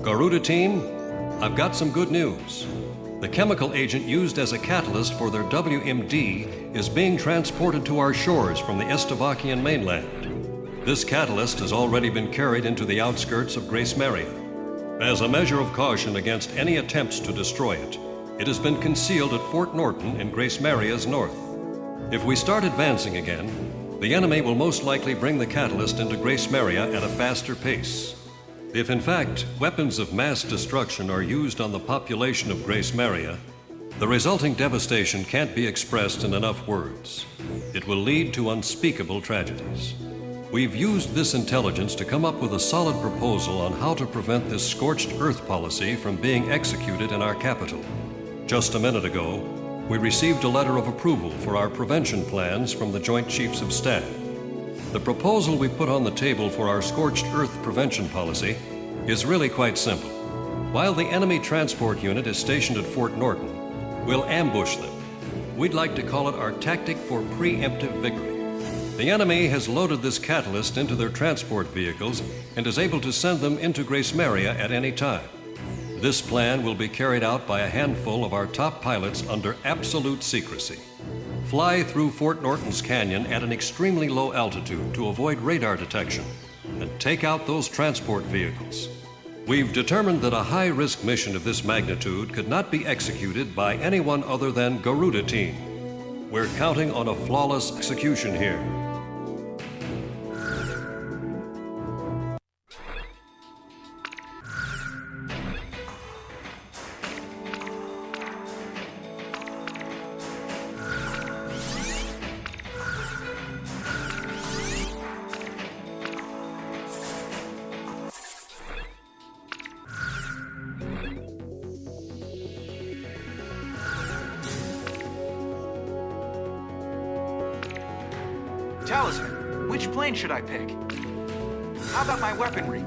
Garuda team, I've got some good news. The chemical agent used as a catalyst for their WMD is being transported to our shores from the Estevakian mainland. This catalyst has already been carried into the outskirts of Grace Maria. As a measure of caution against any attempts to destroy it, it has been concealed at Fort Norton in Grace Maria's north. If we start advancing again, the enemy will most likely bring the catalyst into Grace Maria at a faster pace. If in fact weapons of mass destruction are used on the population of Grace Maria, the resulting devastation can't be expressed in enough words. It will lead to unspeakable tragedies. We've used this intelligence to come up with a solid proposal on how to prevent this scorched earth policy from being executed in our capital. Just a minute ago, we received a letter of approval for our prevention plans from the Joint Chiefs of Staff. The proposal we put on the table for our scorched earth prevention policy is really quite simple. While the enemy transport unit is stationed at Fort Norton, we'll ambush them. We'd like to call it our tactic for preemptive victory. The enemy has loaded this catalyst into their transport vehicles and is able to send them into Grace Maria at any time. This plan will be carried out by a handful of our top pilots under absolute secrecy. Fly through Fort Norton's canyon at an extremely low altitude to avoid radar detection and take out those transport vehicles. We've determined that a high-risk mission of this magnitude could not be executed by anyone other than Garuda team. We're counting on a flawless execution here. Talisman, which plane should I pick? How about my weaponry?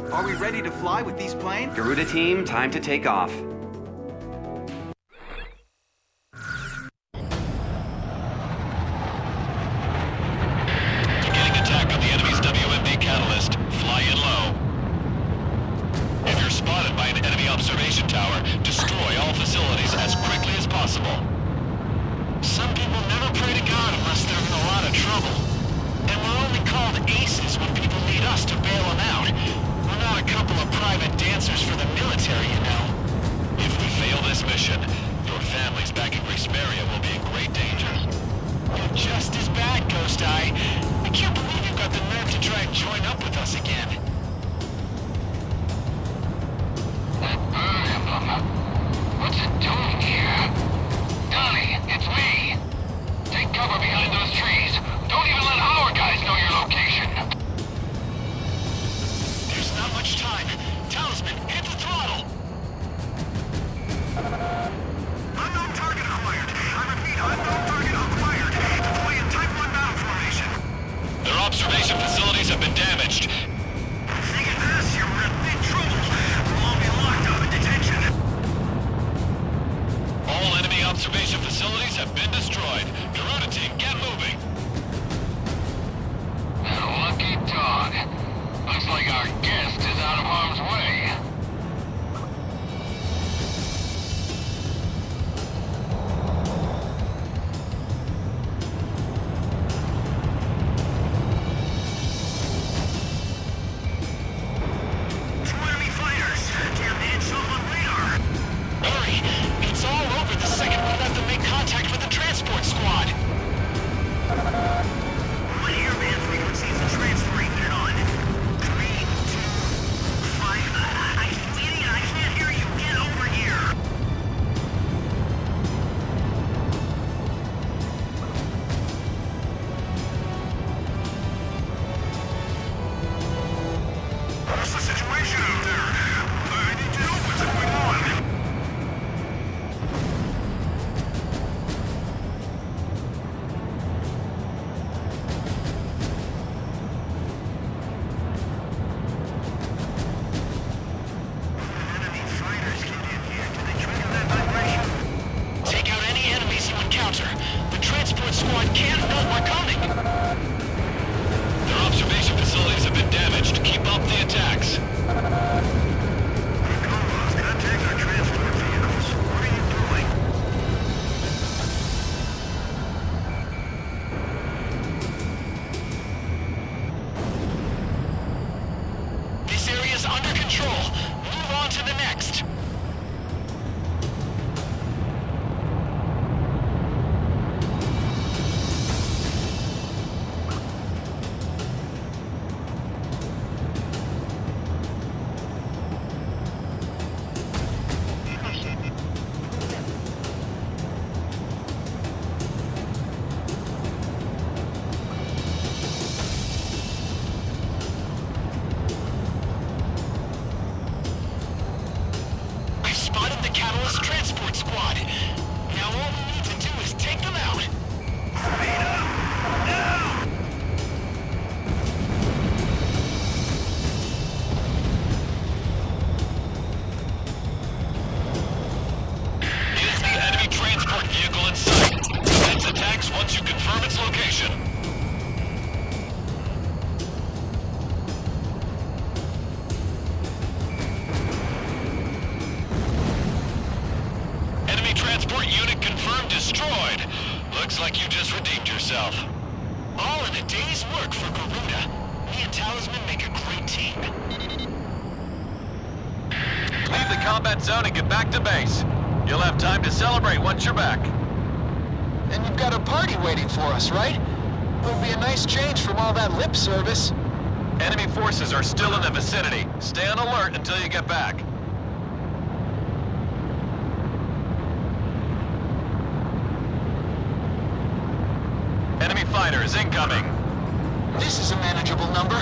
Are we ready to fly with these planes? Garuda team, time to take off. Beginning attack on the enemy's WMD catalyst. Fly in low. If you're spotted by an enemy observation tower, destroy all facilities as quickly as possible. Some people never pray to God unless they're in a lot of trouble. And we're only called aces when people need us to bail them out. We're not a couple of private dancers for the military, you know. If we fail this mission, your families back in Grace Maria will be in great danger. You're just as bad, Ghost Eye. I can't believe you've got the nerve to try and join up with us again. That bird emblem, what's it doing here? Donnie, it's me! Take cover behind those trees. Don't even let our guys know your location. There's not much time. Talisman, hit the throttle! Unknown target acquired. I repeat, unknown target acquired. Deploy in Type 1 battle formation. Their observation facilities have been damaged. Thing is this, you're in big trouble. We'll all be locked up in detention. All enemy observation facilities have been destroyed. Garuda team, get moving. yourself. All in a day's work for Garuda. Me and Talisman make a great team. Leave the combat zone and get back to base. You'll have time to celebrate once you're back. And you've got a party waiting for us, right? It would be a nice change from all that lip service. Enemy forces are still in the vicinity. Stay on alert until you get back. Enemy fighters incoming. This is a manageable number.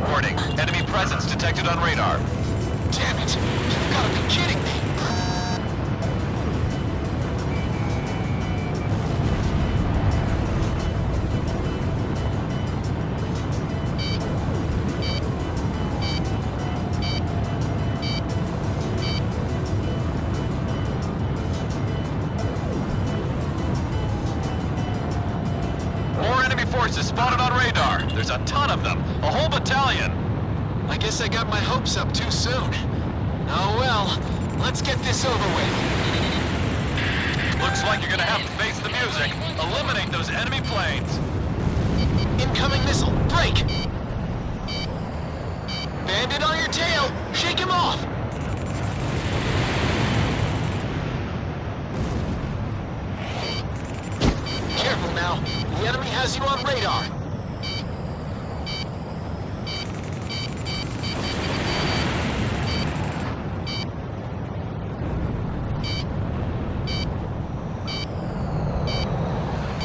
Warning, enemy presence detected on radar. Damn it! You've got to be kidding me! More enemy forces spotted on radar. There's a ton of them. A whole battalion. I guess I got my hopes up too soon. Oh well, let's get this over with. Looks like you're gonna have to face the music. Eliminate those enemy planes. Incoming missile, break! Bandit on your tail, shake him off! Careful now, the enemy has you on radar.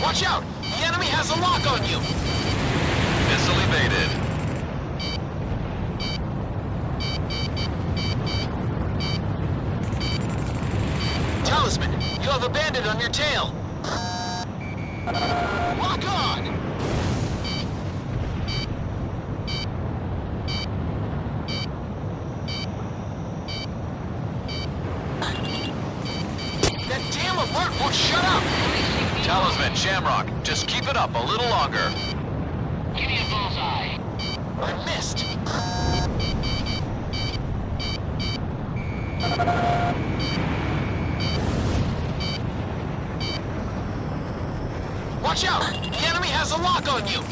Watch out! The enemy has a lock on you! Missile evaded. Talisman, you have a bandit on your tail! Lock on! That damn alert won't shut up! Talisman, Shamrock, just keep it up a little longer. Give me a bullseye. I missed! Watch out! The enemy has a lock on you!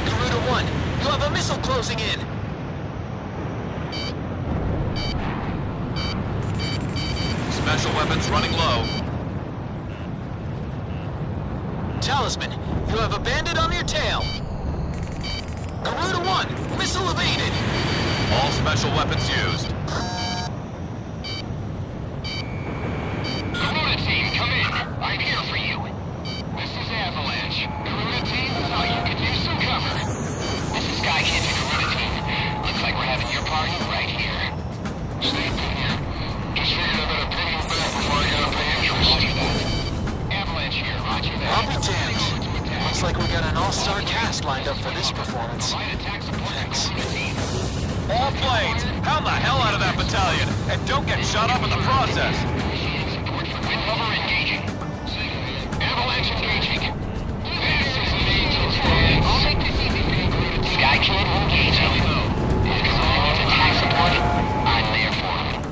Garuda 1, you have a missile closing in! Special weapons running low. Talisman, you have a bandit on your tail! Garuda 1, missile evaded! All special weapons used. Garuda team, come in. I'm here for you. This is Avalanche. Garuda team, thought you could use some cover. This is Sky Kid to Garuda team. Looks like we're having your party right here. Stay put here. Just figured I better pay you back before I gotta pay interest. Roger that. Avalanche here, roger that. I'll be damned. Looks like we got an all-star cast lined up for this performance. Provide attack support to Thanks. Garuda team. All planes, pound the hell out of that battalion, and don't get shot up in the process. Support for wind cover engaging. Avalanche engaging. This is an Angel's Flag. I'll make this easy for you, Garuda team. Sky Kid engaging. If someone needs attack support, I'm there for him.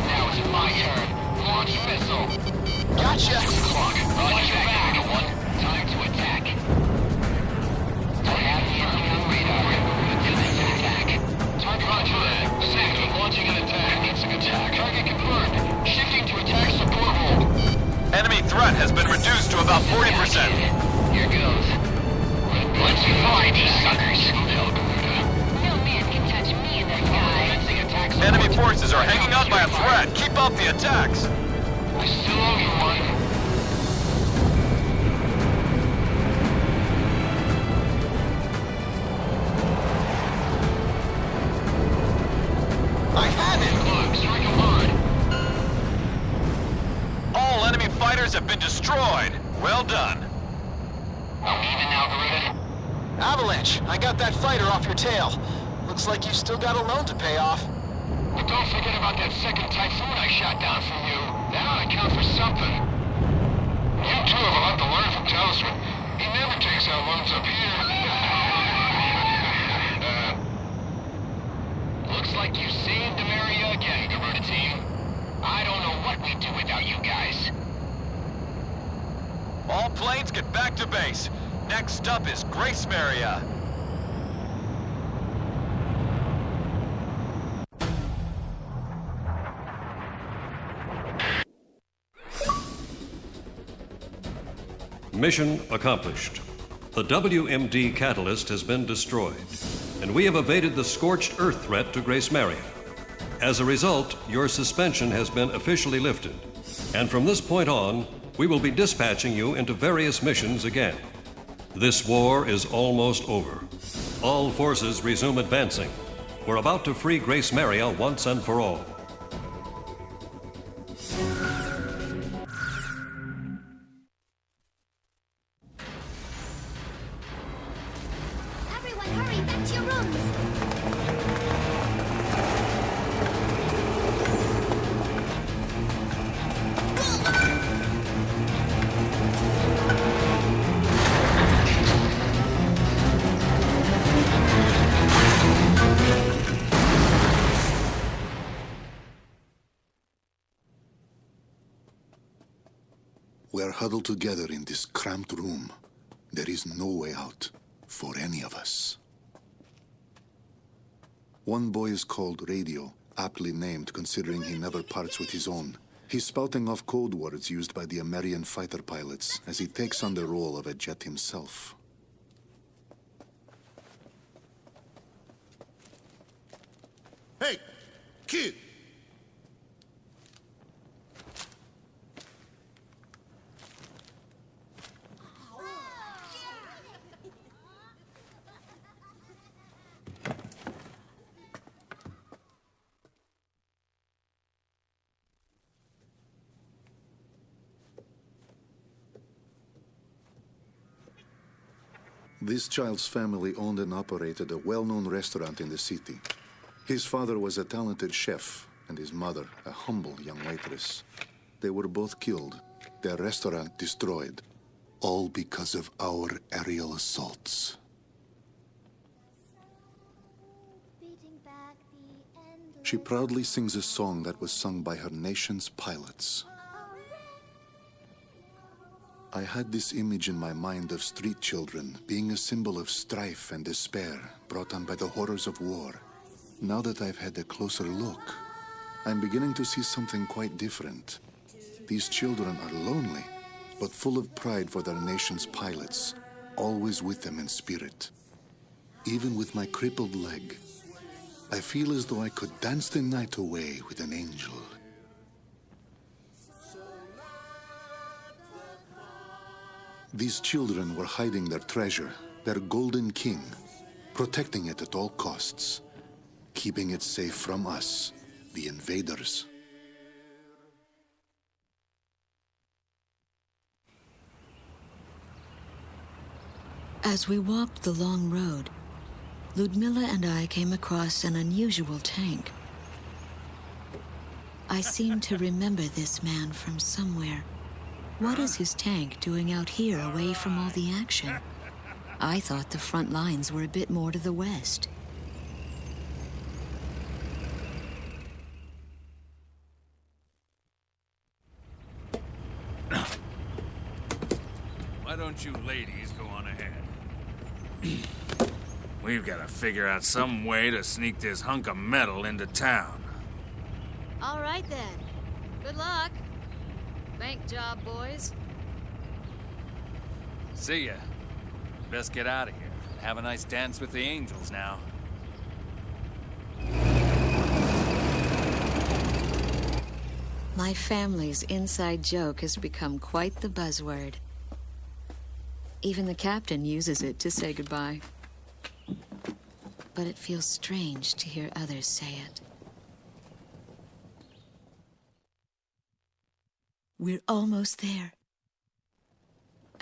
Now it's my turn. Launch missile. Gotcha! Clock. Watch your back. Time to attack. I have the enemy on radar. Commence attack. Target roger that. Second, launching an attack. Commencing attack. Target confirmed. Shifting to attack support hold. Enemy threat has been reduced to about 40%. Here goes. Let's find these suckers. No man can touch me in the sky. Commencing attack support. Enemy forces are hanging on by a thread. Keep up the attacks. I still owe you one. Well done. Are we even now, Garuda? Avalanche, I got that fighter off your tail. Looks like you still got a loan to pay off. But don't forget about that second Typhoon I shot down from you. That ought to count for something. You two have a lot to learn from Talisman. He never takes out loans up here. Looks like you saved Demaria again, Garuda team. I don't know what we'd do without you guys. All planes get back to base. Next up is Grace Maria. Mission accomplished. The WMD catalyst has been destroyed, and we have evaded the scorched earth threat to Grace Maria. As a result, your suspension has been officially lifted, and from this point on, we will be dispatching you into various missions again. This war is almost over. All forces resume advancing. We're about to free Grace Maria once and for all. Everyone, hurry back to your rooms. We are huddled together in this cramped room. There is no way out for any of us. One boy is called Radio, aptly named considering he never parts with his own. He's spouting off code words used by the American fighter pilots as he takes on the role of a jet himself. Hey, kid! This child's family owned and operated a well-known restaurant in the city. His father was a talented chef, and his mother a humble young waitress. They were both killed, their restaurant destroyed, all because of our aerial assaults. She proudly sings a song that was sung by her nation's pilots. I had this image in my mind of street children being a symbol of strife and despair brought on by the horrors of war. Now that I've had a closer look, I'm beginning to see something quite different. These children are lonely, but full of pride for their nation's pilots, always with them in spirit. Even with my crippled leg, I feel as though I could dance the night away with an angel. These children were hiding their treasure, their golden king, protecting it at all costs, keeping it safe from us, the invaders. As we walked the long road, Ludmilla and I came across an unusual tank. I seem to remember this man from somewhere. What is his tank doing out here away from all the action? I thought the front lines were a bit more to the west. Why don't you ladies go on ahead? We've got to figure out some way to sneak this hunk of metal into town. All right then. Good luck. Bank job, boys. See ya. Best get out of here. Have a nice dance with the angels now. My family's inside joke has become quite the buzzword. Even the captain uses it to say goodbye. But it feels strange to hear others say it. We're almost there.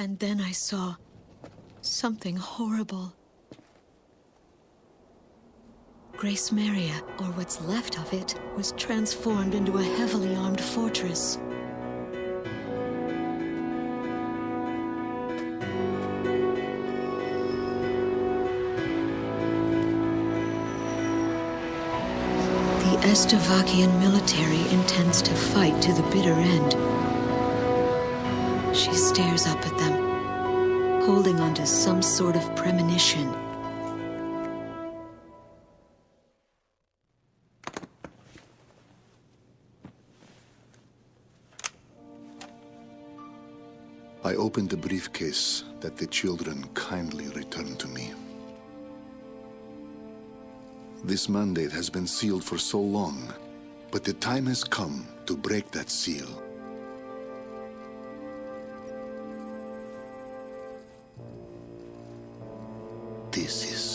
And then I saw something horrible. Grace Maria, or what's left of it, was transformed into a heavily armed fortress. The Estavakian military intends to fight to the bitter end. She stares up at them, holding onto some sort of premonition. I opened the briefcase that the children kindly returned to me. This mandate has been sealed for so long, but the time has come to break that seal. This is